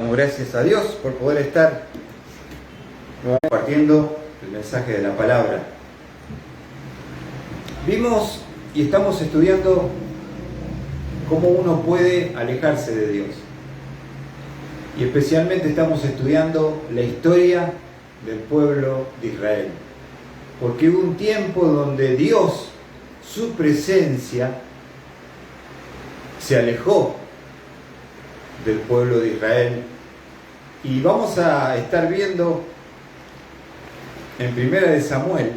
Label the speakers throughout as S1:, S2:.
S1: Damos gracias a Dios por poder estar compartiendo el mensaje de la palabra. Vimos y estamos estudiando cómo uno puede alejarse de Dios. Y especialmente estamos estudiando la historia del pueblo de Israel. Porque hubo un tiempo donde Dios, su presencia, se alejó del pueblo de Israel. Y vamos a estar viendo en Primera de Samuel,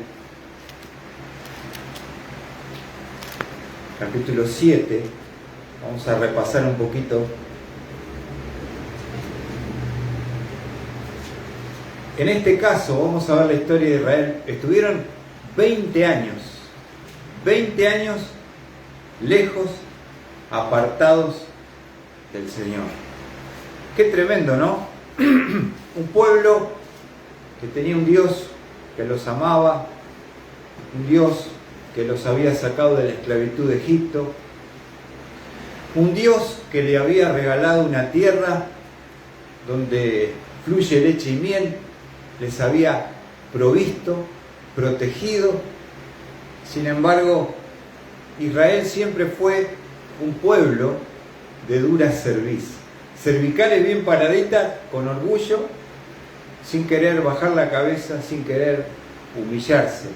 S1: capítulo 7, vamos a repasar un poquito. En este caso vamos a ver la historia de Israel. Estuvieron 20 años lejos, apartados del Señor. Qué tremendo, ¿no? Un pueblo que tenía un Dios que los amaba, un Dios que los había sacado de la esclavitud de Egipto, un Dios que le había regalado una tierra donde fluye leche y miel, les había provisto, protegido. Sin embargo, Israel siempre fue un pueblo de dura cerviz, cervicales bien paraditas, con orgullo, sin querer bajar la cabeza, sin querer humillarse.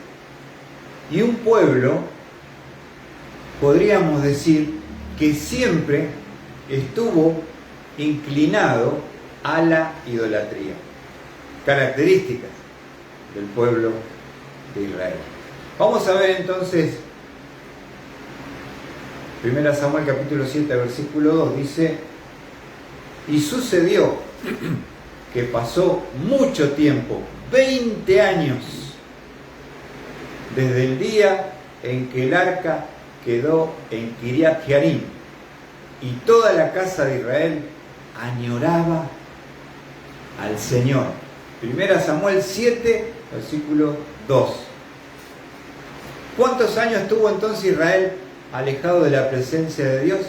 S1: Y un pueblo, podríamos decir, que siempre estuvo inclinado a la idolatría. Características del pueblo de Israel. Vamos a ver entonces 1 Samuel capítulo 7 versículo 2 dice: y sucedió que pasó mucho tiempo, 20 años, desde el día en que el arca quedó en Kiriat Jearim, y toda la casa de Israel añoraba al Señor. 1 Samuel 7, versículo 2. ¿Cuántos años estuvo entonces Israel alejado de la presencia de Dios?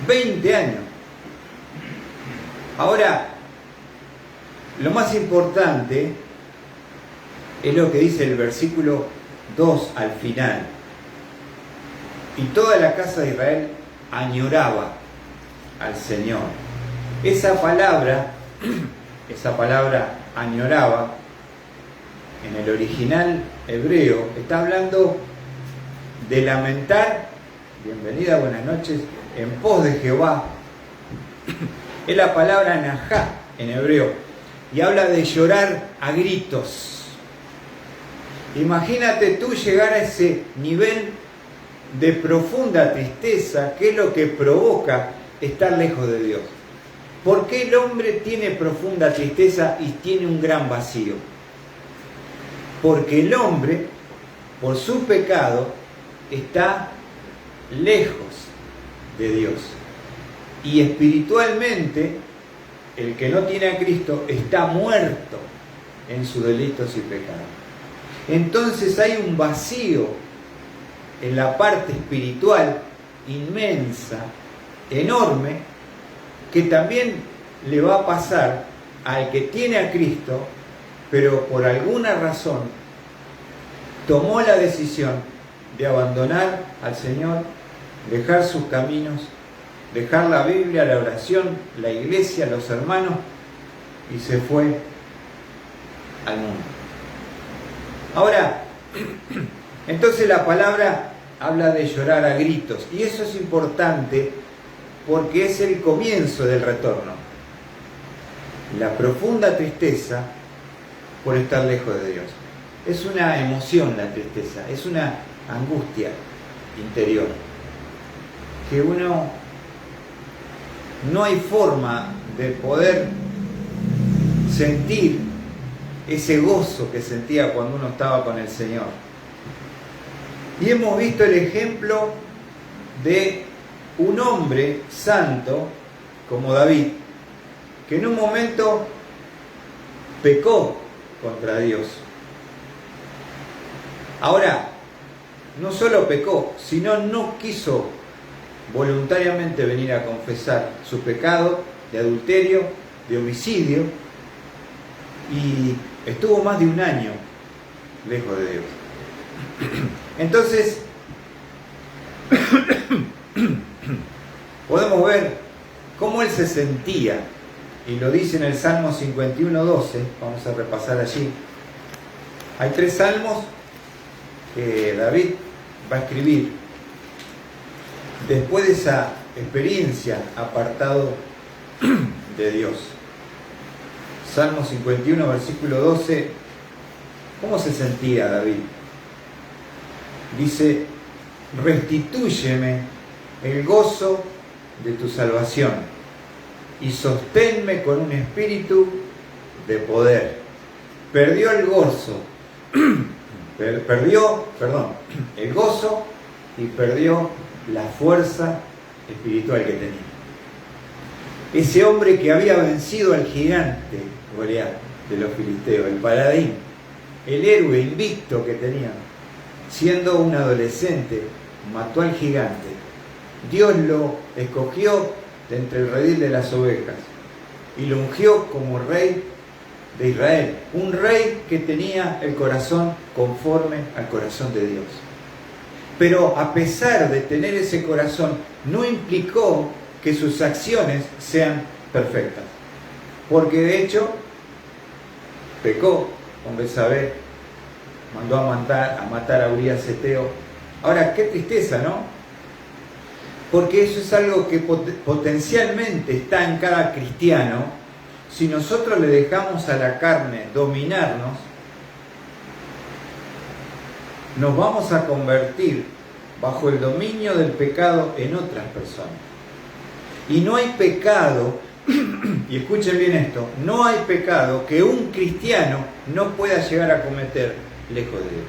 S1: 20 años. Ahora, lo más importante es lo que dice el versículo 2 al final. Y toda la casa de Israel añoraba al Señor. Esa palabra añoraba, en el original hebreo, está hablando de lamentar, bienvenida, buenas noches, en pos de Jehová. Es la palabra najá en hebreo, y habla de llorar a gritos. Imagínate tú llegar a ese nivel de profunda tristeza, que es lo que provoca estar lejos de Dios. ¿Por qué el hombre tiene profunda tristeza y tiene un gran vacío? Porque el hombre, por su pecado, está lejos de Dios. Y espiritualmente, el que no tiene a Cristo está muerto en sus delitos y pecados. Entonces hay un vacío en la parte espiritual inmensa, enorme, que también le va a pasar al que tiene a Cristo, pero por alguna razón tomó la decisión de abandonar al Señor, dejar sus caminos, dejar la Biblia, la oración, la iglesia, los hermanos, y se fue al mundo. Ahora, entonces la palabra habla de llorar a gritos, y eso es importante porque es el comienzo del retorno. La profunda tristeza por estar lejos de Dios. Es una emoción la tristeza, es una angustia interior, que uno no hay forma de poder sentir ese gozo que sentía cuando uno estaba con el Señor. Y hemos visto el ejemplo de un hombre santo como David, que en un momento pecó contra Dios. Ahora, no solo pecó, sino no quiso voluntariamente venir a confesar su pecado de adulterio, de homicidio, y estuvo más de un año lejos de Dios. Entonces, podemos ver cómo él se sentía, y lo dice en el Salmo 51:12, vamos a repasar allí. Hay 3 salmos que David va a escribir después de esa experiencia apartado de Dios. Salmo 51, versículo 12, ¿cómo se sentía David? Dice: restitúyeme el gozo de tu salvación y sosténme con un espíritu de poder. Perdió el gozo, el gozo, y perdió la fuerza espiritual que tenía. Ese hombre que había vencido al gigante Goliat de los filisteos, el paladín, el héroe invicto que tenía, siendo un adolescente, mató al gigante. Dios lo escogió de entre el redil de las ovejas y lo ungió como rey de Israel, un rey que tenía el corazón conforme al corazón de Dios. Pero a pesar de tener ese corazón, no implicó que sus acciones sean perfectas, porque de hecho pecó con Betsabé, mandó a matar a Urías Eteo. Ahora, qué tristeza, ¿no? Porque eso es algo que potencialmente está en cada cristiano. Si nosotros le dejamos a la carne dominarnos, nos vamos a convertir bajo el dominio del pecado en otras personas. Y no hay pecado, y escuchen bien esto, no hay pecado que un cristiano no pueda llegar a cometer lejos de Dios.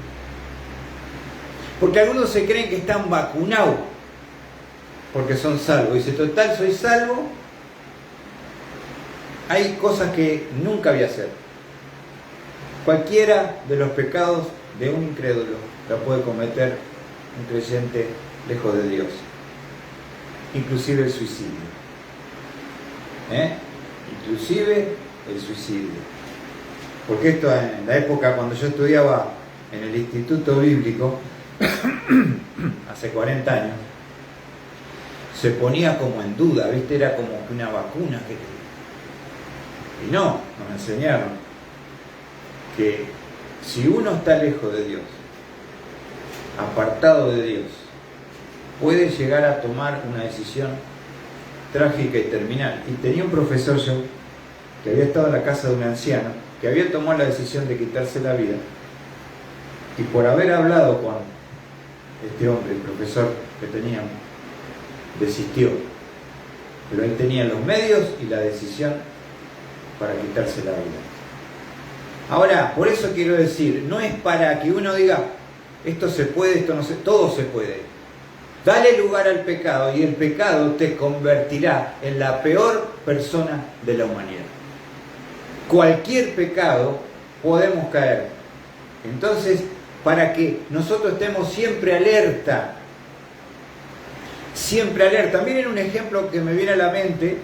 S1: Porque algunos se creen que están vacunados porque son salvos. Dice, total, soy salvo. Hay cosas que nunca voy a hacer. Cualquiera de los pecados de un incrédulo la puede cometer un creyente lejos de Dios. Inclusive el suicidio. Inclusive el suicidio. Porque esto en la época cuando yo estudiaba en el Instituto Bíblico, hace 40 años, se ponía como en duda, ¿viste? Era como una vacuna que... Y no, nos enseñaron que si uno está lejos de Dios, apartado de Dios, puede llegar a tomar una decisión trágica y terminal. Y tenía un profesor yo, que había estado en la casa de un anciano, que había tomado la decisión de quitarse la vida, y por haber hablado con este hombre, el profesor que teníamos, desistió. Pero él tenía los medios y la decisión para quitarse la vida. Ahora, por eso quiero decir, no es para que uno diga, esto se puede, esto no se, todo se puede. Dale lugar al pecado y el pecado te convertirá en la peor persona de la humanidad. Cualquier pecado podemos caer. Entonces, para que nosotros estemos siempre alerta. Siempre alerta. Miren un ejemplo que me viene a la mente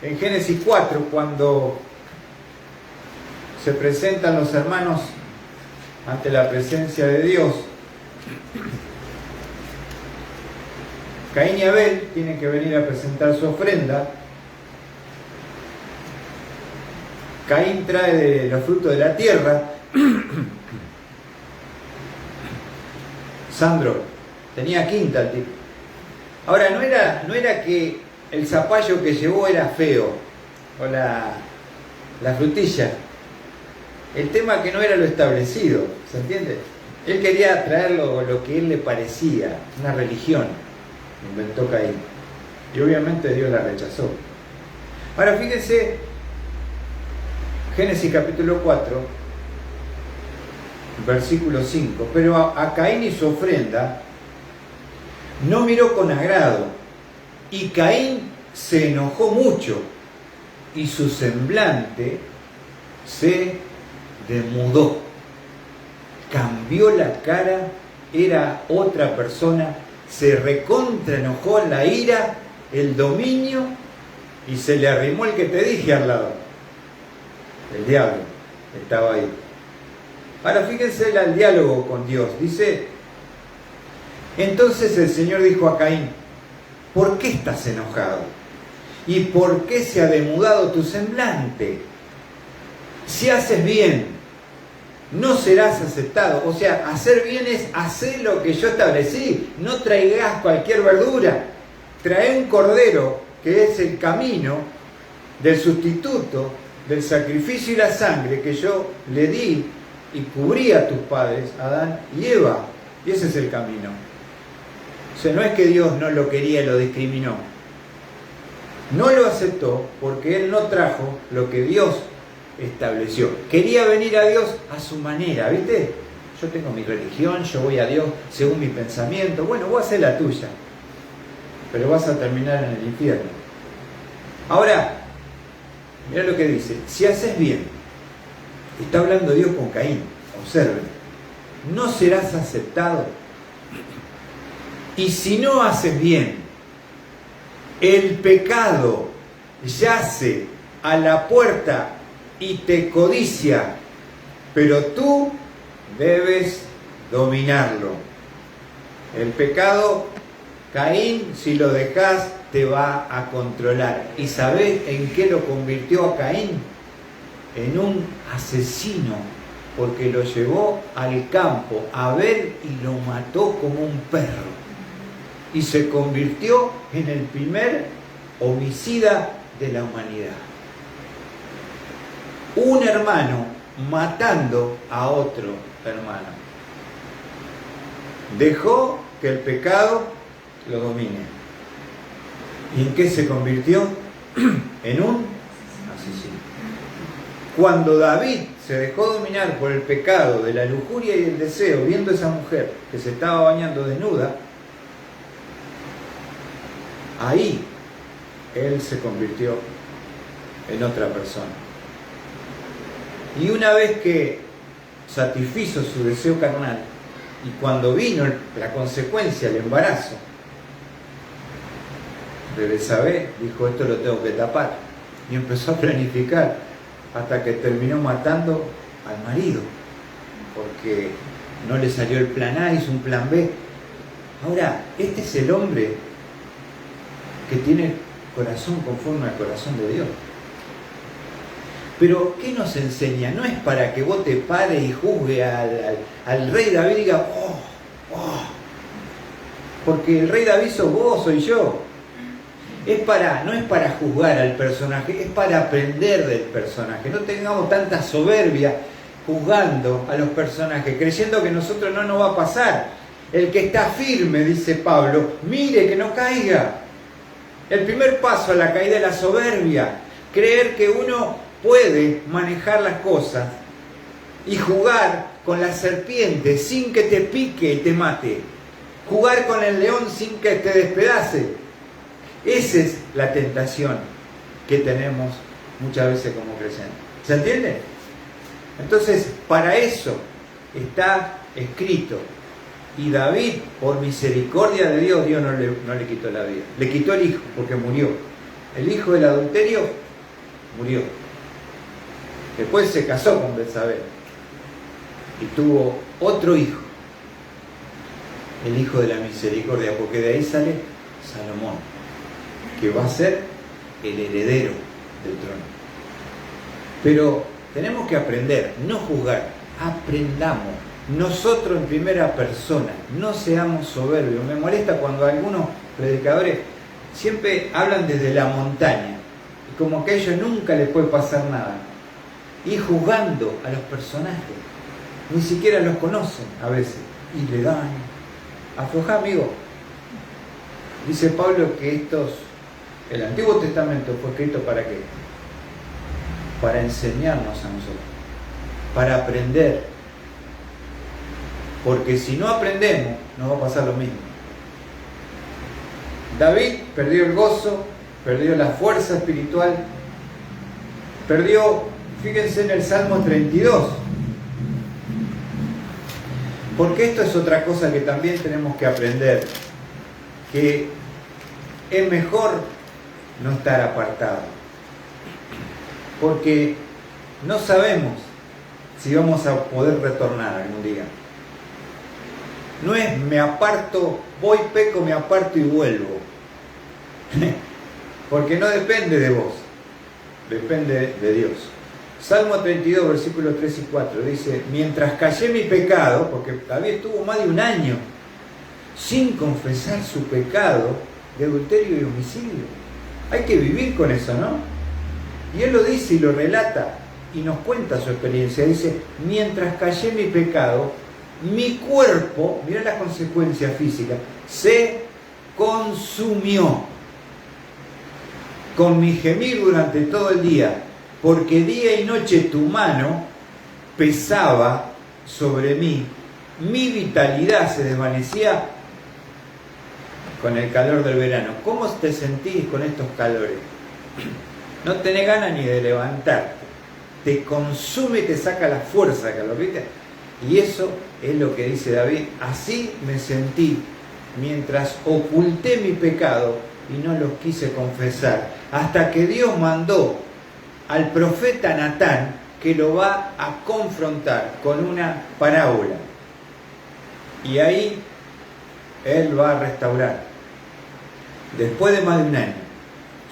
S1: en Génesis 4, cuando se presentan los hermanos ante la presencia de Dios. Caín y Abel tienen que venir a presentar su ofrenda. Caín trae de los frutos de la tierra. Sandro tenía quinta el tipo. Ahora, no era que el zapallo que llevó era feo, o la frutilla. El tema que no era lo establecido, ¿se entiende? Él quería traer lo que él le parecía, una religión, inventó Caín. Y obviamente Dios la rechazó. Ahora fíjense, Génesis capítulo 4, versículo 5. Pero a Caín y su ofrenda no miró con agrado, y Caín se enojó mucho, y su semblante se demudó. Cambió la cara, era otra persona se recontra enojó en la ira, el dominio, y se le arrimó el que te dije al lado. El diablo estaba ahí. Ahora fíjense el diálogo con Dios. Dice, entonces el Señor dijo a Caín, ¿por qué estás enojado? ¿Y por qué se ha demudado tu semblante? Si haces bien, no serás aceptado. O sea, hacer bien es hacer lo que yo establecí. No traigas cualquier verdura. Trae un cordero, que es el camino del sustituto, del sacrificio y la sangre que yo le di y cubrí a tus padres, Adán y Eva. Y ese es el camino. O sea, no es que Dios no lo quería y lo discriminó. No lo aceptó porque Él no trajo lo que Dios estableció. Quería venir a Dios a su manera, ¿viste? Yo tengo mi religión, yo voy a Dios según mi pensamiento. Bueno, voy a hacer la tuya, pero vas a terminar en el infierno. Ahora, mira lo que dice. Si haces bien, está hablando Dios con Caín, observen, no serás aceptado. Y si no haces bien, el pecado yace a la puerta y te codicia, pero tú debes dominarlo. El pecado, Caín, si lo dejas, te va a controlar. ¿Y sabés en qué lo convirtió a Caín? En un asesino, porque lo llevó al campo a ver y lo mató como un perro. Y se convirtió en el primer homicida de la humanidad. Un hermano matando a otro hermano. Dejó que el pecado lo domine. ¿Y en qué se convirtió? En un asesino. Cuando David se dejó dominar por el pecado de la lujuria y el deseo, viendo a esa mujer que se estaba bañando desnuda, ahí él se convirtió en otra persona. Y una vez que satisfizo su deseo carnal, y cuando vino la consecuencia, el embarazo, de Betsabé, dijo, esto lo tengo que tapar. Y empezó a planificar hasta que terminó matando al marido, porque no le salió el plan A, hizo un plan B. Ahora, este es el hombre que tiene corazón conforme al corazón de Dios. Pero, ¿qué nos enseña? No es para que vos te pares y juzgue al rey David y diga, porque el rey David sos vos, soy yo. No es para juzgar al personaje, es para aprender del personaje. No tengamos tanta soberbia juzgando a los personajes, creyendo que a nosotros no nos va a pasar. El que está firme, dice Pablo, mire que no caiga. El primer paso a la caída es la soberbia, creer que uno puede manejar las cosas y jugar con la serpiente sin que te pique y te mate, jugar con el león sin que te despedace. Esa es la tentación que tenemos muchas veces como creyentes. ¿Se entiende? Entonces, para eso está escrito. Y David, por misericordia de Dios, Dios no le quitó la vida. Le quitó el hijo, porque murió. El hijo del adulterio murió. Después se casó con Betsabé y tuvo otro hijo, el hijo de la misericordia, porque de ahí sale Salomón, que va a ser el heredero del trono. Pero tenemos que aprender, no juzgar, aprendamos. Nosotros en primera persona, no seamos soberbios. Me molesta cuando algunos predicadores siempre hablan desde la montaña, y como que a ellos nunca les puede pasar nada, y juzgando a los personajes, ni siquiera los conocen a veces, y le dan, aflojá amigo. Dice Pablo que el Antiguo Testamento fue escrito ¿para qué? Para enseñarnos a nosotros, para aprender. Porque si no aprendemos, nos va a pasar lo mismo. David perdió el gozo, perdió la fuerza espiritual, perdió, fíjense en el Salmo 32. Porque esto es otra cosa que también tenemos que aprender. que es mejor no estar apartado, porque no sabemos si vamos a poder retornar algún día. No es me aparto, voy, peco, me aparto y vuelvo. Porque no depende de vos, depende de Dios. Salmo 32, versículos 3 y 4 dice: mientras callé mi pecado, porque David estuvo más de un año sin confesar su pecado de adulterio y homicidio. Hay que vivir con eso, ¿no? Y él lo dice y lo relata y nos cuenta su experiencia. Dice: mientras callé mi pecado, mi cuerpo, mirá las consecuencias físicas, se consumió con mi gemir durante todo el día, porque día y noche tu mano pesaba sobre mí, mi vitalidad se desvanecía con el calor del verano. ¿Cómo te sentís con estos calores? No tenés ganas ni de levantarte, te consume y te saca la fuerza de calor, ¿viste? Y eso es lo que dice David: así me sentí mientras oculté mi pecado y no lo quise confesar, hasta que Dios mandó al profeta Natán, que lo va a confrontar con una parábola, y ahí él va a restaurar, después de más de un año,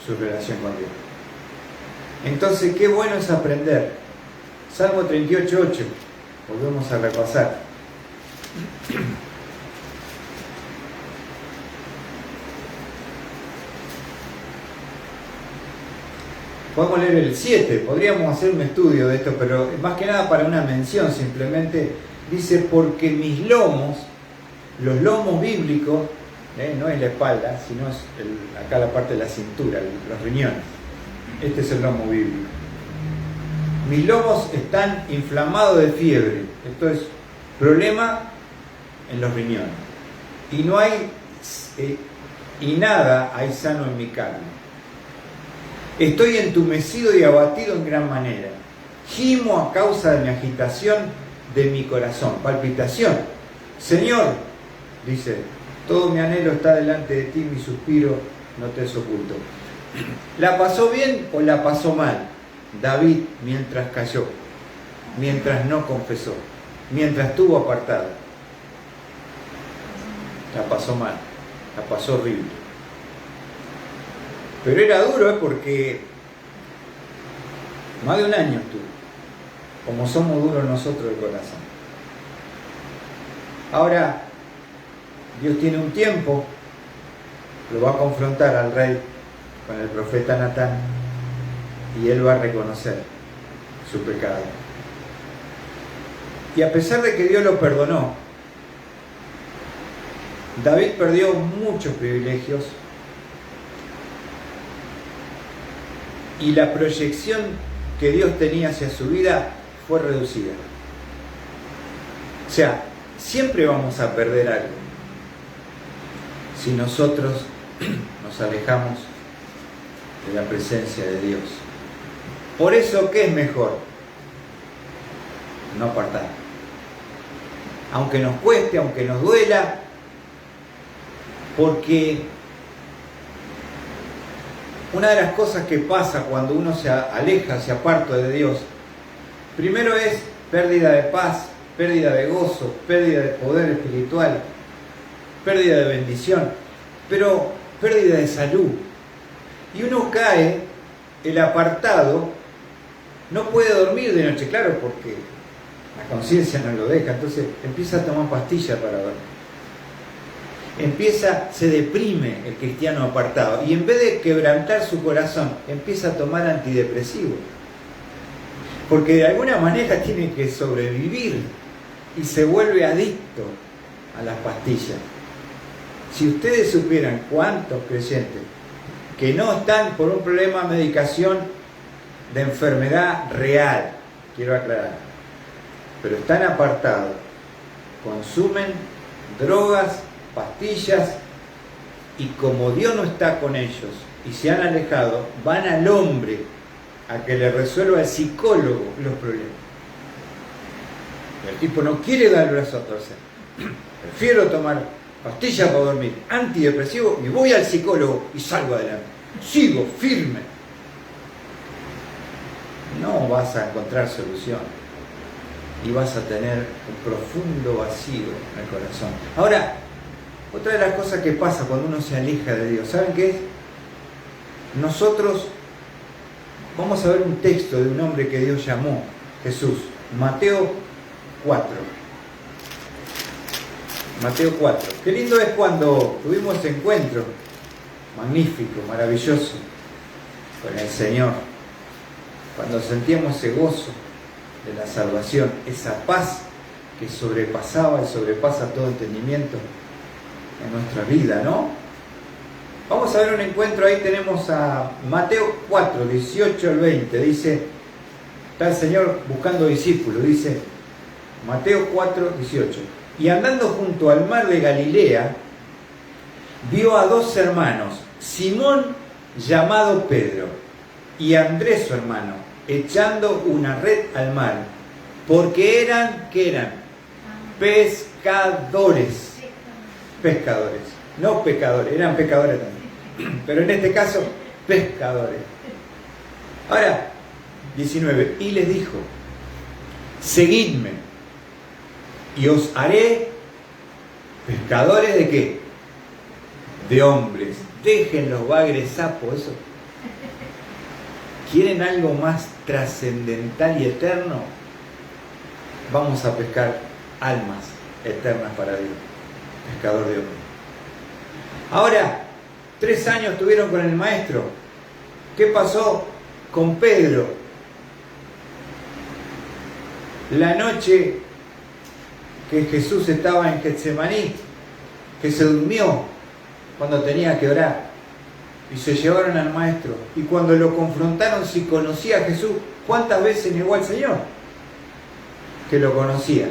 S1: su relación con Dios. Entonces, qué bueno es aprender. Salmo 38:8, volvemos a repasar. Podemos leer el 7, podríamos hacer un estudio de esto, pero más que nada para una mención simplemente. Dice: porque mis lomos, los lomos bíblicos, no es la espalda, sino es acá la parte de la cintura, los riñones. Este es el lomo bíblico. Mis lomos están inflamados de fiebre. Esto es problema en los riñones. Y no hay, y nada hay sano en mi carne. Estoy entumecido y abatido en gran manera. Gimo a causa de mi agitación de mi corazón. Palpitación. Señor, dice, todo mi anhelo está delante de ti, mi suspiro no te es oculto. ¿La pasó bien o la pasó mal David mientras cayó, mientras no confesó, mientras estuvo apartado? La pasó mal, la pasó horrible. Pero era duro, porque más de un año estuvo, como somos duros nosotros de corazón. Ahora, Dios tiene un tiempo, lo va a confrontar al rey con el profeta Natán, y él va a reconocer su pecado. Y a pesar de que Dios lo perdonó, David perdió muchos privilegios, y la proyección que Dios tenía hacia su vida fue reducida. O sea, siempre vamos a perder algo si nosotros nos alejamos de la presencia de Dios. Por eso, ¿qué es mejor? No apartar. Aunque nos cueste, aunque nos duela, porque una de las cosas que pasa cuando uno se aleja, se aparta de Dios, primero es pérdida de paz, pérdida de gozo, pérdida de poder espiritual, pérdida de bendición, pero pérdida de salud. Y uno cae, el apartado, no puede dormir de noche, claro, porque la conciencia no lo deja, entonces empieza a tomar pastillas para dormir. Se deprime el cristiano apartado, y en vez de quebrantar su corazón, empieza a tomar antidepresivos, porque de alguna manera tiene que sobrevivir y se vuelve adicto a las pastillas. Si ustedes supieran cuántos creyentes que no están por un problema de medicación de enfermedad real, quiero aclarar, pero están apartados, consumen drogas, pastillas, y como Dios no está con ellos y se han alejado, van al hombre a que le resuelva el psicólogo los problemas. El tipo no quiere dar el brazo a torcer, prefiero tomar pastilla para dormir, antidepresivo, y voy al psicólogo y salgo adelante. Sigo firme. No vas a encontrar solución y vas a tener un profundo vacío en el corazón. Ahora, otra de las cosas que pasa cuando uno se aleja de Dios, ¿saben qué es? Nosotros vamos a ver un texto de un hombre que Dios llamó Jesús, Mateo 4. Mateo 4. Qué lindo es cuando tuvimos ese encuentro magnífico, maravilloso con el Señor, cuando sentíamos ese gozo de la salvación, esa paz que sobrepasaba y sobrepasa todo entendimiento en nuestra vida, ¿no? Vamos a ver un encuentro, ahí tenemos a Mateo 4, 18 al 20, dice, está el Señor buscando discípulos, dice Mateo 4, 18, y andando junto al mar de Galilea, vio a dos hermanos, Simón llamado Pedro y Andrés su hermano, echando una red al mar, porque eran, ¿qué eran? Pescadores. Pescadores, no pecadores, eran pecadores también, pero en este caso, pescadores. Ahora, 19, y les dijo, seguidme, y os haré pescadores de ¿qué? De hombres. Dejen los bagres sapos, eso. ¿Quieren algo más trascendental y eterno? Vamos a pescar almas eternas para Dios. Pescador de hombres. Ahora, 3 años estuvieron con el maestro. ¿Qué pasó con Pedro? La noche que Jesús estaba en Getsemaní, que se durmió cuando tenía que orar, y se llevaron al maestro, y cuando lo confrontaron si conocía a Jesús, ¿cuántas veces negó al Señor? Que lo conocía.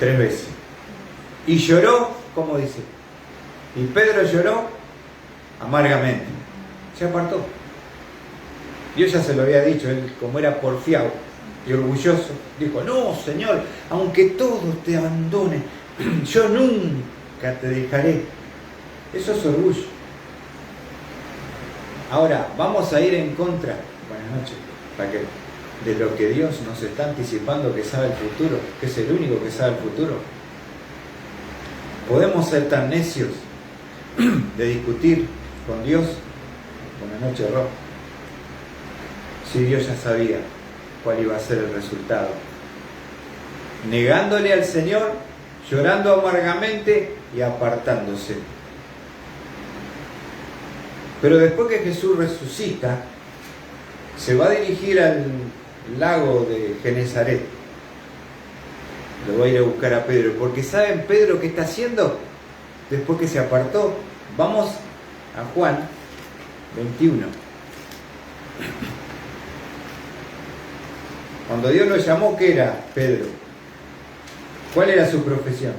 S1: 3 veces. Y lloró, ¿cómo dice? Y Pedro lloró amargamente. Se apartó. Dios ya se lo había dicho, él como era porfiado y orgulloso, dijo, no, Señor, aunque todos te abandonen, yo nunca te dejaré. Eso es orgullo. Ahora, vamos a ir en contra, buenas noches, para que, de lo que Dios nos está anticipando que sabe el futuro, que es el único que sabe el futuro. ¿Podemos ser tan necios de discutir con Dios? Buenas noches, Rob. Si Dios ya sabía cuál iba a ser el resultado. Negándole al Señor, llorando amargamente y apartándose. Pero después que Jesús resucita, se va a dirigir al lago de Genesaret. Lo va a ir a buscar a Pedro, porque ¿saben Pedro qué está haciendo? Después que se apartó, vamos a Juan 21. Cuando Dios lo llamó, ¿qué era Pedro? ¿Cuál era su profesión?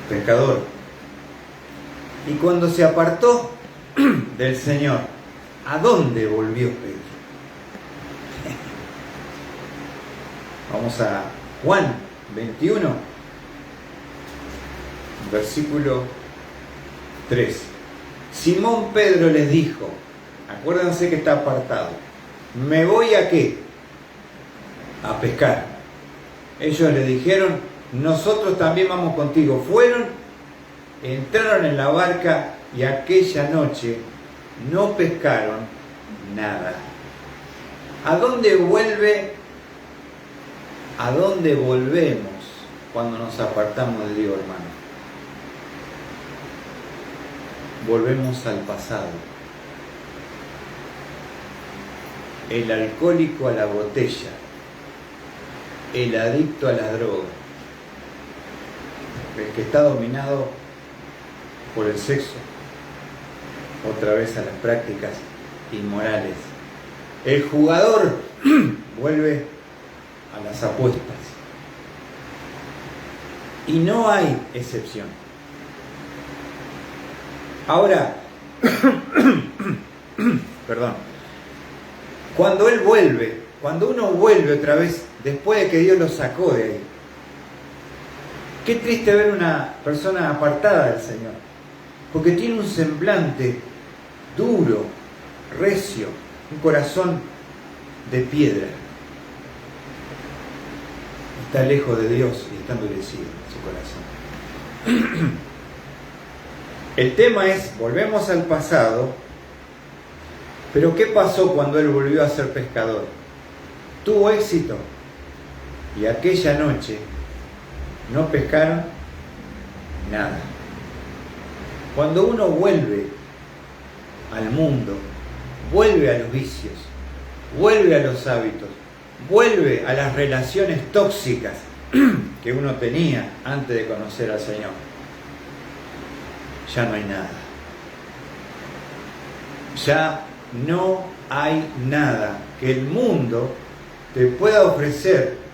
S1: Pescador. Y cuando se apartó del Señor, ¿a dónde volvió Pedro? Vamos a Juan 21, versículo 3. Simón Pedro les dijo, acuérdense que está apartado, ¿me voy a qué? A pescar. Ellos le dijeron, nosotros también vamos contigo. Fueron, entraron en la barca y aquella noche no pescaron nada. ¿A dónde volvemos cuando nos apartamos de Dios, hermano? Volvemos al pasado. El alcohólico a la botella, el adicto a la droga, el que está dominado por el sexo, otra vez a las prácticas inmorales. El jugador vuelve a las apuestas. Y no hay excepción. Ahora, perdón, cuando uno vuelve otra vez, después de que Dios lo sacó de ahí, Qué triste ver una persona apartada del Señor, porque tiene un semblante duro, recio, un corazón de piedra. Está lejos de Dios y está endurecido su corazón. El tema es, volvemos al pasado, pero ¿qué pasó cuando él volvió a ser pescador? Tuvo éxito, y aquella noche no pescaron nada. Cuando uno vuelve al mundo, vuelve a los vicios, vuelve a los hábitos, vuelve a las relaciones tóxicas que uno tenía antes de conocer al Señor, ya no hay nada. Ya no hay nada que el mundo te pueda ofrecer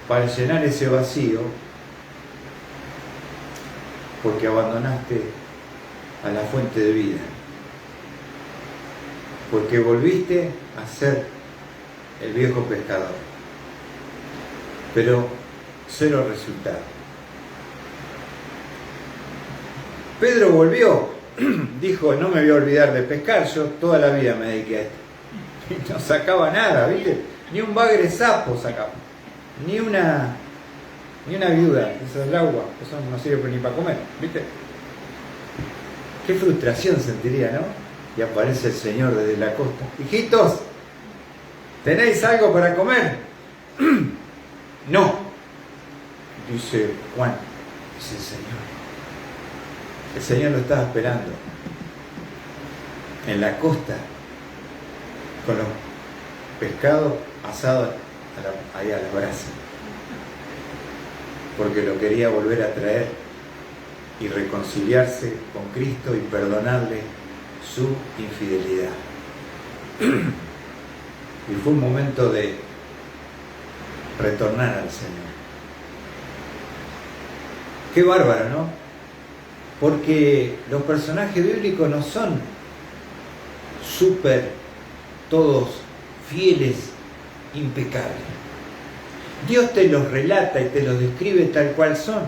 S1: para llenar ese vacío, porque abandonaste a la fuente de vida, porque volviste a ser el viejo pescador, pero cero resultado. Pedro volvió, dijo: no me voy a olvidar de pescar, yo toda la vida me dediqué a esto. Y no sacaba nada, ¿viste? Ni un bagre sapo sacaba, ni una viuda, esa es el agua, eso no sirve ni para comer, ¿viste? Qué frustración sentiría, ¿no? Y aparece el Señor desde la costa: hijitos, ¿tenéis algo para comer? No, dice Juan, dice el Señor. El Señor lo estaba esperando en la costa con los pescados asados ahí a la brasa, porque lo quería volver a traer y reconciliarse con Cristo y perdonarle su infidelidad. Y fue un momento de retornar al Señor. Qué bárbaro, ¿no? Porque los personajes bíblicos no son súper, todos fieles, impecables. Dios te los relata y te los describe tal cual son,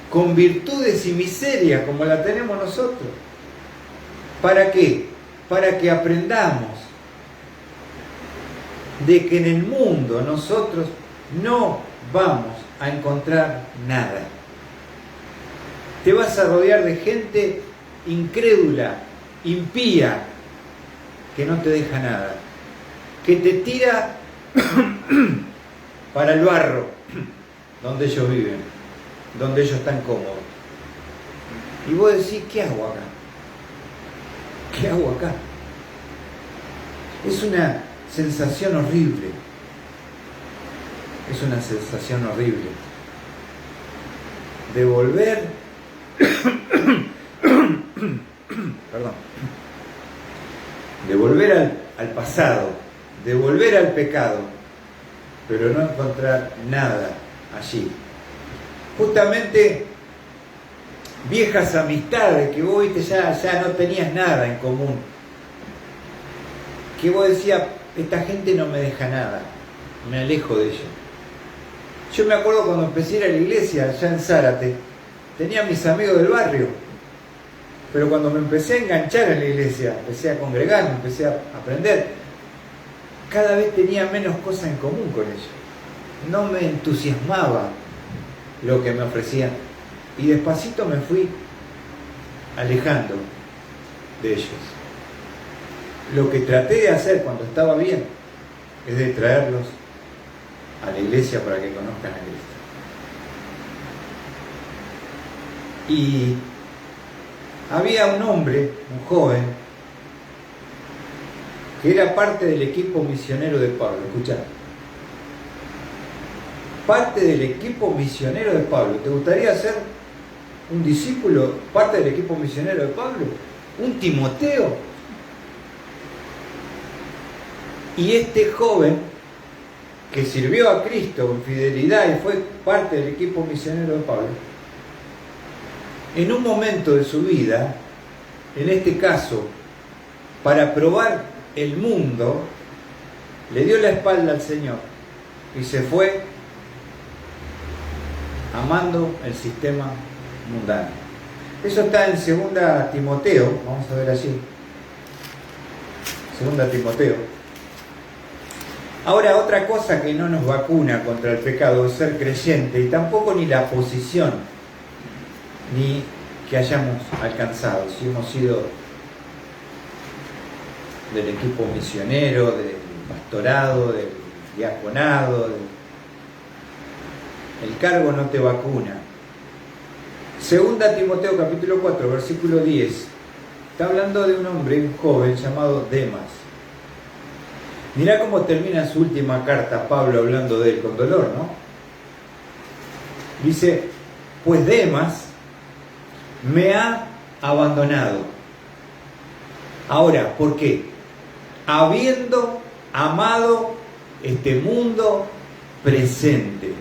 S1: con virtudes y miserias como la tenemos nosotros. ¿Para qué? Para que aprendamos de que en el mundo nosotros no vamos a encontrar nada. Te vas a rodear de gente incrédula, impía, que no te deja nada, que te tira para el barro donde ellos viven, donde ellos están cómodos. Y vos decís: ¿qué hago acá? ¿Qué hago acá? Es una sensación horrible. Es una sensación horrible de volver perdón, de volver al pasado, de volver al pecado, pero no encontrar nada allí. Justamente viejas amistades que vos viste ya no tenías nada en común, que vos decías: esta gente no me deja nada, me alejo de ellos. Yo me acuerdo cuando empecé a ir a la iglesia allá en Zárate, tenía mis amigos del barrio, pero cuando me empecé a enganchar en la iglesia, empecé a congregar, empecé a aprender, cada vez tenía menos cosas en común con ellos. No me entusiasmaba lo que me ofrecían, y despacito me fui alejando de ellos. Lo que traté de hacer cuando estaba bien es de traerlos a la iglesia para que conozcan a Cristo. Y había un hombre, un joven, que era parte del equipo misionero de Pablo. Escuchá, parte del equipo misionero de Pablo. ¿Te gustaría ser un discípulo, parte del equipo misionero de Pablo? Un Timoteo. Y este joven, que sirvió a Cristo con fidelidad y fue parte del equipo misionero de Pablo, en un momento de su vida, en este caso, para probar el mundo, le dio la espalda al Señor y se fue amando el sistema mundano. Eso está en 2 Timoteo, vamos a ver allí. 2 Timoteo. Ahora, otra cosa que no nos vacuna contra el pecado es ser creyente, y tampoco ni la posición, ni que hayamos alcanzado, si hemos sido del equipo misionero, del pastorado, del diaconado. El cargo no te vacuna. 2 Timoteo capítulo 4, versículo 10, está hablando de un hombre, un joven llamado Demas. Mirá cómo termina su última carta Pablo hablando de él con dolor, ¿no? Dice, pues Demas me ha abandonado. Ahora, ¿por qué? Habiendo amado este mundo presente.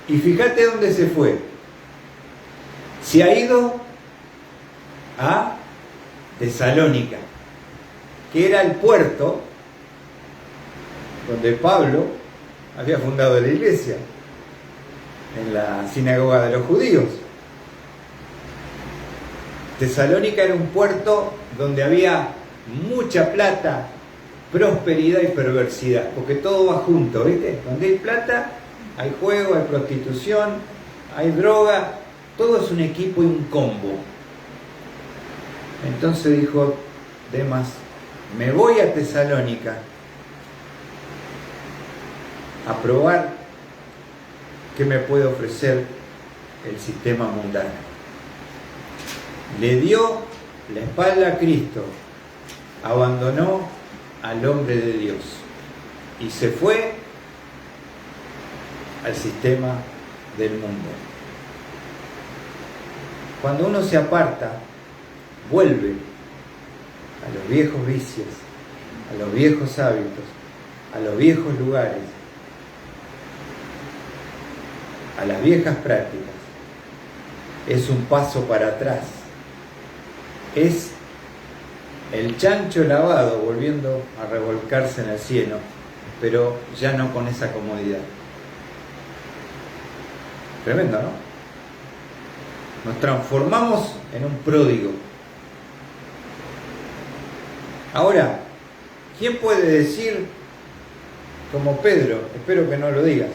S1: Y fíjate dónde se fue. Se ha ido a Tesalónica, que era el puerto donde Pablo había fundado la iglesia, en la sinagoga de los judíos. Tesalónica era un puerto donde había mucha plata, prosperidad y perversidad, porque todo va junto, ¿viste? Donde hay plata, hay juego, hay prostitución, hay droga, todo es un equipo y un combo. Entonces dijo Demas, me voy a Tesalónica a probar qué me puede ofrecer el sistema mundano. Le dio la espalda a Cristo, abandonó al hombre de Dios y se fue al sistema del mundo. Cuando uno se aparta, vuelve a los viejos vicios, a los viejos hábitos, a los viejos lugares, a las viejas prácticas. Es un paso para atrás. Es el chancho lavado volviendo a revolcarse en el cielo, pero ya no con esa comodidad. Tremendo, ¿no? Nos transformamos en un pródigo. Ahora, ¿quién puede decir, como Pedro, espero que no lo digas,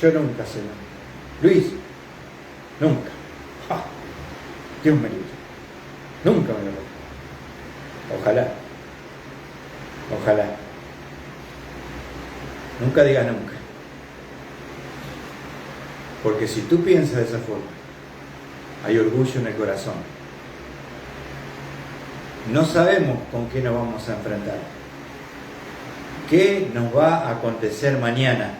S1: yo nunca, Señor? Luis, nunca. Dios me libre. Nunca me lo digo. Ojalá. Ojalá. Nunca digas nunca. Porque si tú piensas de esa forma, hay orgullo en el corazón. No sabemos con qué nos vamos a enfrentar. ¿Qué nos va a acontecer mañana?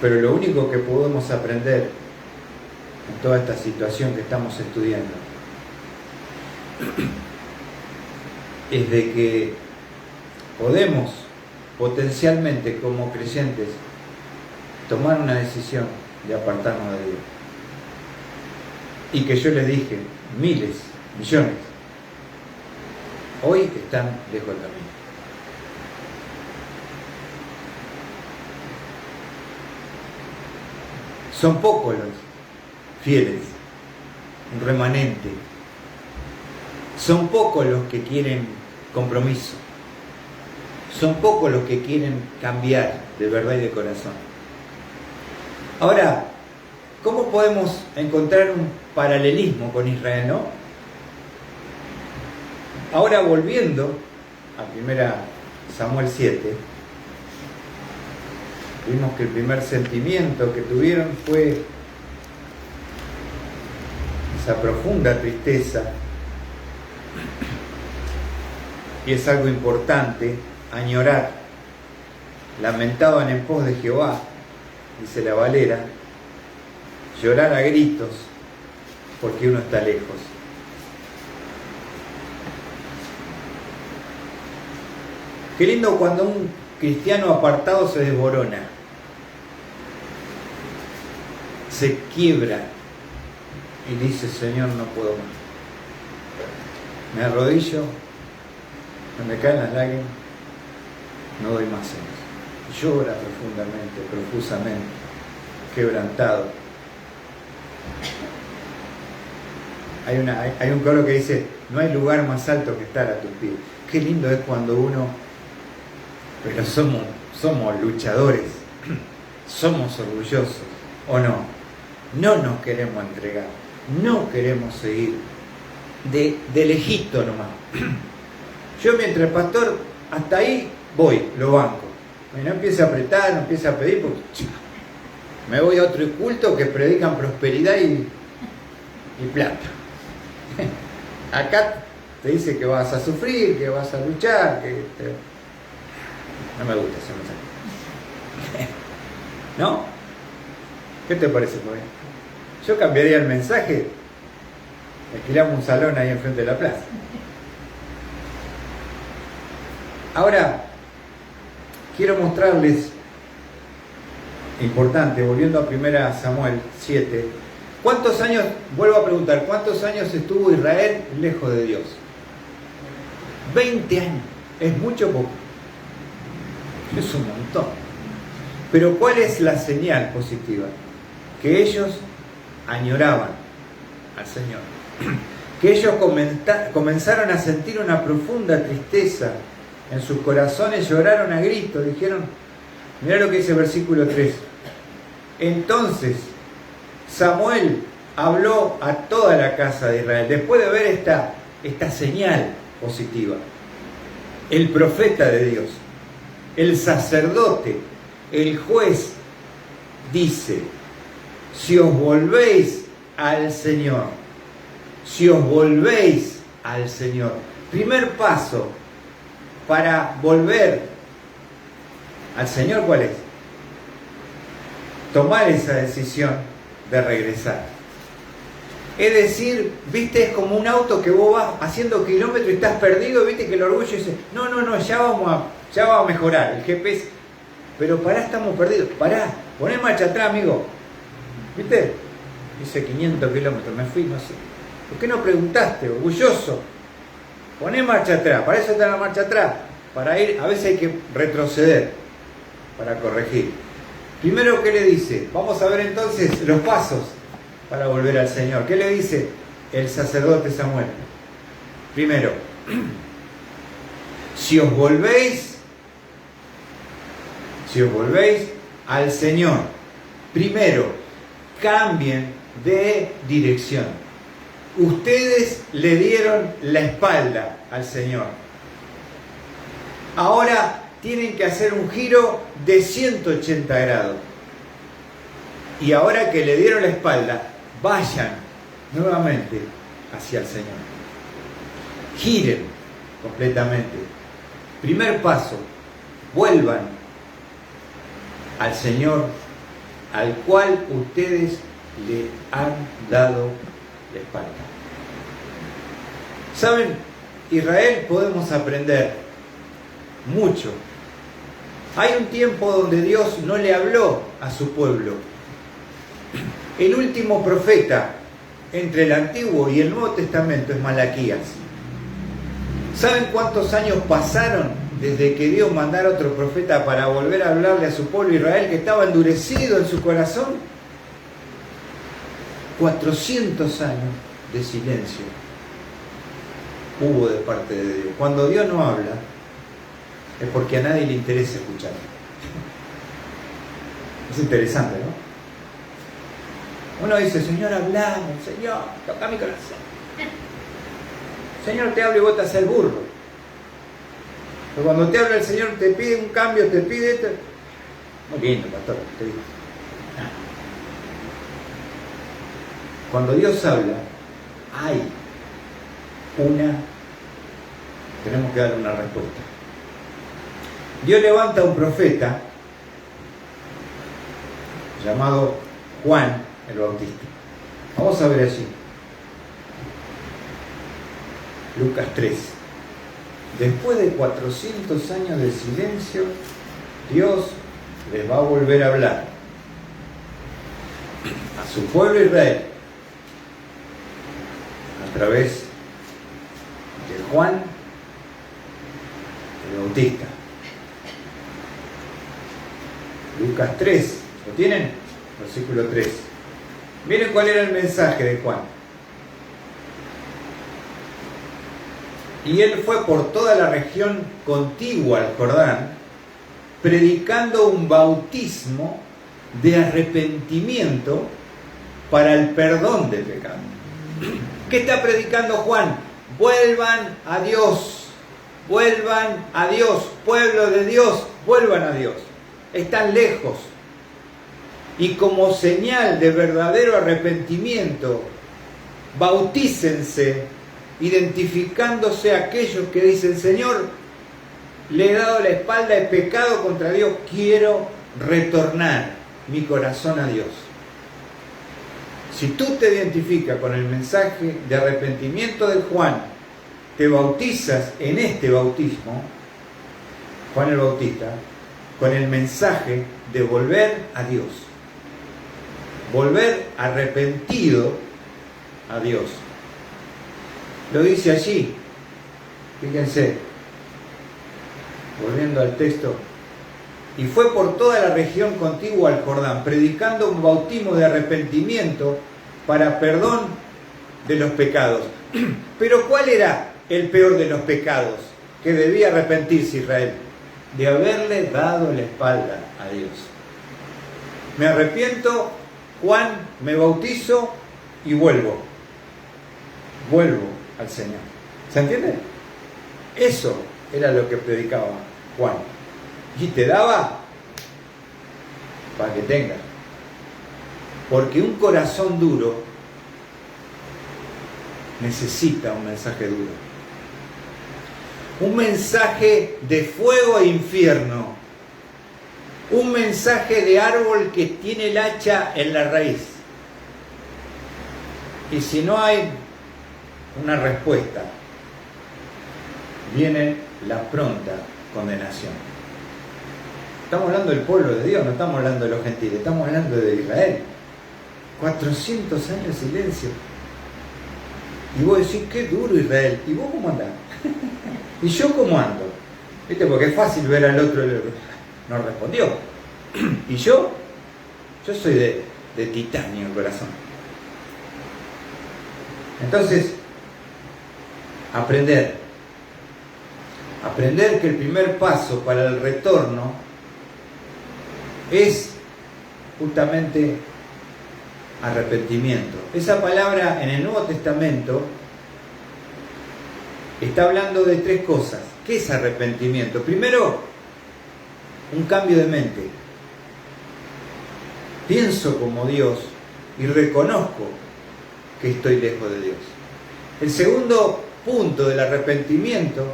S1: Pero lo único que podemos aprender en toda esta situación que estamos estudiando es de que podemos potencialmente como creyentes tomar una decisión de apartarnos de Dios. Y que yo les dije, miles, millones, hoy están lejos del camino. Son pocos los fieles, un remanente. Son pocos los que quieren compromiso. Son pocos los que quieren cambiar de verdad y de corazón. Ahora, ¿cómo podemos encontrar un paralelismo con Israel, no? Ahora volviendo a 1 Samuel 7, vimos que el primer sentimiento que tuvieron fue esa profunda tristeza, y es algo importante, añorar. Lamentaban en pos de Jehová, dice la Valera, llorar a gritos porque uno está lejos. Qué lindo cuando un cristiano apartado se desborona, se quiebra y dice, Señor, no puedo más. Me arrodillo, me caen las lágrimas, no doy más, Señor. Llora profundamente, profusamente. quebrantado. Hay un coro que dice, no hay lugar más alto que estar a tus pies. Qué lindo es cuando uno, pero somos luchadores, somos orgullosos, ¿o no? No nos queremos entregar, no queremos seguir de lejito nomás. Yo mientras pastor, hasta ahí voy, lo banco. No empieza a apretar, no empieza a pedir, porque me voy a otro culto que predican prosperidad y plata. Acá te dice que vas a sufrir, que vas a luchar, no me gusta ese mensaje. ¿No? ¿Qué te parece, Fabián? Yo cambiaría el mensaje, alquilamos un salón ahí enfrente de la plaza. Ahora, quiero mostrarles, importante, volviendo a 1 Samuel 7, ¿cuántos años, vuelvo a preguntar, cuántos años estuvo Israel lejos de Dios? 20 años. ¿Es mucho o poco? Es un montón. Pero ¿cuál es la señal positiva? Que ellos añoraban al Señor. Que ellos comenzaron a sentir una profunda tristeza en sus corazones, lloraron a gritos, dijeron, mirá lo que dice el versículo 3. Entonces Samuel habló a toda la casa de Israel, después de ver esta señal positiva. El profeta de Dios, el sacerdote, el juez, dice, si os volvéis al Señor, si os volvéis al Señor. Primer paso para volver al Señor, ¿cuál es? Tomar esa decisión de regresar. Es decir, viste, es como un auto que vos vas haciendo kilómetros y estás perdido, viste que el orgullo dice, no, ya vamos a mejorar el GPS, pero pará, estamos perdidos, pará, poné marcha atrás, amigo, viste, hice 500 kilómetros, me fui, no sé, ¿por qué no preguntaste, orgulloso? Poné marcha atrás, para eso está la marcha atrás, para ir, a veces hay que retroceder, para corregir. Primero, ¿qué le dice? Vamos a ver entonces los pasos para volver al Señor. ¿Qué le dice el sacerdote Samuel? Primero, si os volvéis al Señor, primero, cambien de dirección. Ustedes le dieron la espalda al Señor. Ahora tienen que hacer un giro de 180 grados. Y ahora que le dieron la espalda, vayan nuevamente hacia el Señor. Giren completamente. Primer paso, vuelvan al Señor al cual ustedes le han dado la espalda. ¿Saben? Israel podemos aprender mucho. Hay un tiempo donde Dios no le habló a su pueblo. El último profeta entre el Antiguo y el Nuevo Testamento es Malaquías. ¿Saben cuántos años pasaron desde que Dios mandara otro profeta para volver a hablarle a su pueblo Israel que estaba endurecido en su corazón? 400 años de silencio hubo de parte de Dios. Cuando Dios no habla, es porque a nadie le interesa escuchar. Es interesante, ¿no? Uno dice, Señor, hablame, Señor, toca mi corazón. Señor, te habla y vos te haces el burro. Pero cuando te habla el Señor, te pide un cambio, te pide esto. Muy lindo, pastor, te digo. Cuando Dios habla, tenemos que darle una respuesta. Dios levanta a un profeta llamado Juan el Bautista. Vamos a ver allí. Lucas 3. Después de 400 años de silencio, Dios les va a volver a hablar a su pueblo Israel a través de Juan el Bautista. Lucas 3, ¿lo tienen? versículo 3. Miren cuál era el mensaje de Juan. Y él fue por toda la región contigua al Jordán, predicando un bautismo de arrepentimiento para el perdón de pecados. ¿Qué está predicando Juan? Vuelvan a Dios, pueblo de Dios, vuelvan a Dios. Están lejos. Y como señal de verdadero arrepentimiento, bautícense, identificándose a aquellos que dicen: Señor, le he dado la espalda, he pecado contra Dios, quiero retornar mi corazón a Dios. Si tú te identificas con el mensaje de arrepentimiento de Juan, te bautizas en este bautismo, Juan el Bautista, con el mensaje de volver a Dios, volver arrepentido a Dios. Lo dice allí, fíjense, volviendo al texto: y fue por toda la región contigua al Jordán, predicando un bautismo de arrepentimiento para perdón de los pecados. Pero ¿cuál era el peor de los pecados que debía arrepentirse Israel? De haberle dado la espalda a Dios. Me arrepiento, Juan, me bautizo y vuelvo al Señor. ¿Se entiende? Eso era lo que predicaba Juan. Y te daba para que tengas. Porque un corazón duro necesita un mensaje duro. Un mensaje de fuego e infierno. Un mensaje de árbol que tiene el hacha en la raíz. Y si no hay una respuesta, viene la pronta condenación. Estamos hablando del pueblo de Dios, no estamos hablando de los gentiles, estamos hablando de Israel. 400 años de silencio. Y vos decís: qué duro Israel. ¿Y vos cómo andás? ¿Y yo cómo ando? ¿Viste? Porque es fácil ver al otro. No respondió. Y yo soy de titanio en corazón. Entonces, aprender que el primer paso para el retorno es justamente arrepentimiento. Esa palabra en el Nuevo Testamento está hablando de tres cosas. ¿Qué es arrepentimiento? Primero, un cambio de mente. Pienso como Dios y reconozco que estoy lejos de Dios. El segundo punto del arrepentimiento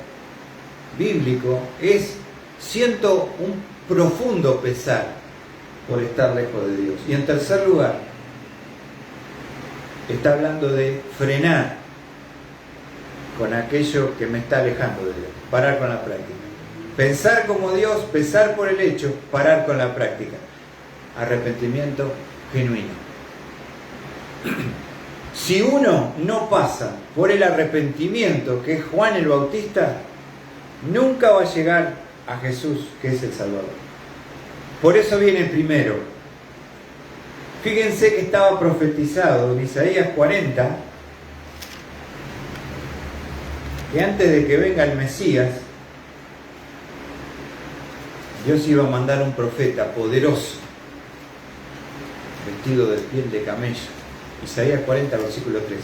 S1: bíblico es: siento un profundo pesar por estar lejos de Dios. Y en tercer lugar, está hablando de frenar con aquello que me está alejando de Dios, parar con la práctica. Pensar como Dios, pesar por el hecho, parar con la práctica. Arrepentimiento genuino. Si uno no pasa por el arrepentimiento que es Juan el Bautista, nunca va a llegar a Jesús, que es el Salvador. Por eso viene primero. Fíjense que estaba profetizado en Isaías 40 que antes de que venga el Mesías, Dios iba a mandar un profeta poderoso, vestido de piel de camello. Isaías 40, versículo 3.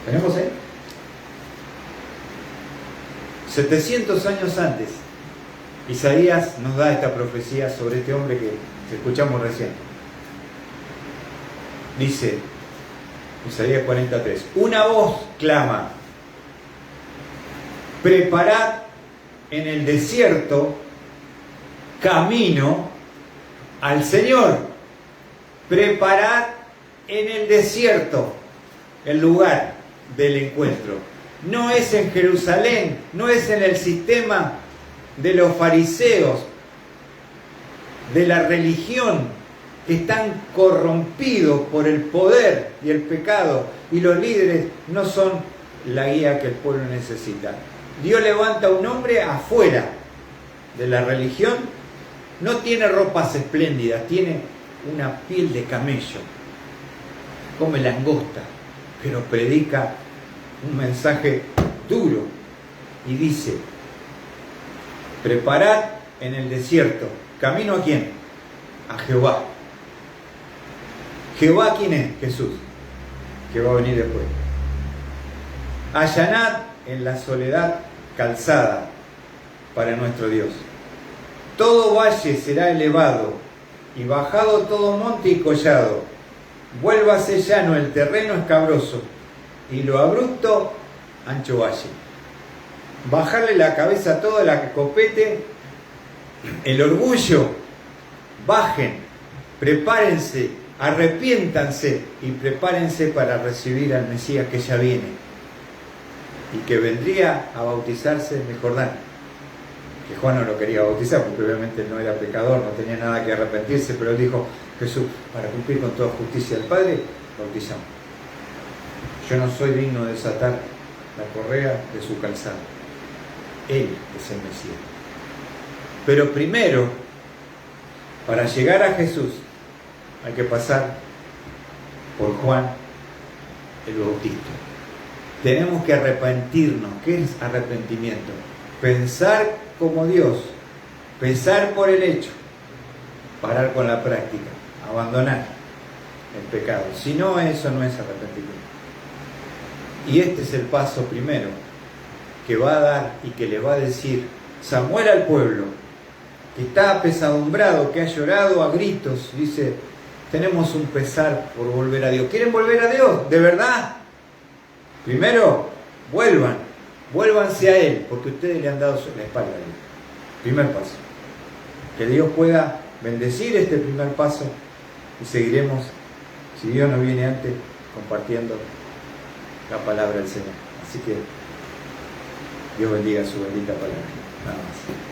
S1: ¿Tenemos ahí? 700 años antes, Isaías nos da esta profecía sobre este hombre que escuchamos recién. Dice, Isaías 43, una voz clama: preparad en el desierto camino al Señor. Preparad en el desierto el lugar del encuentro. No es en Jerusalén, no es en el sistema de los fariseos, de la religión, que están corrompidos por el poder y el pecado, y los líderes no son la guía que el pueblo necesita. Dios levanta a un hombre afuera de la religión, no tiene ropas espléndidas, tiene una piel de camello, come langosta, pero predica un mensaje duro y dice: preparad en el desierto, ¿camino a quién? A Jehová. ¿Jehová quién es? Jesús, que va a venir después. Allanad en la soledad calzada para nuestro Dios. Todo valle será elevado, y bajado todo monte y collado. Vuélvase llano el terreno escabroso, y lo abrupto ancho valle. Bajarle la cabeza a todo el copete, el orgullo, bajen, prepárense, arrepiéntanse y prepárense para recibir al Mesías que ya viene y que vendría a bautizarse en el Jordán. Que Juan no lo quería bautizar porque obviamente no era pecador, no tenía nada que arrepentirse, pero él dijo: Jesús, para cumplir con toda justicia del Padre, bautizamos. Yo no soy digno de desatar la correa de su calzado. Él es el Mesías. Pero primero, para llegar a Jesús, hay que pasar por Juan el Bautista. Tenemos que arrepentirnos. ¿Qué es arrepentimiento? Pensar como Dios, pensar por el hecho, parar con la práctica, abandonar el pecado. Si no, eso no es arrepentimiento. Y este es el paso primero que va a dar y que le va a decir Samuel al pueblo, que está apesadumbrado, que ha llorado a gritos. Dice: tenemos un pesar por volver a Dios. ¿Quieren volver a Dios? ¿De verdad? Primero, vuélvanse a Él, porque ustedes le han dado la espalda a Dios. Primer paso. Que Dios pueda bendecir este primer paso y seguiremos, si Dios no viene antes, compartiendo la palabra del Señor. Así que Dios bendiga su bendita palabra. Nada más.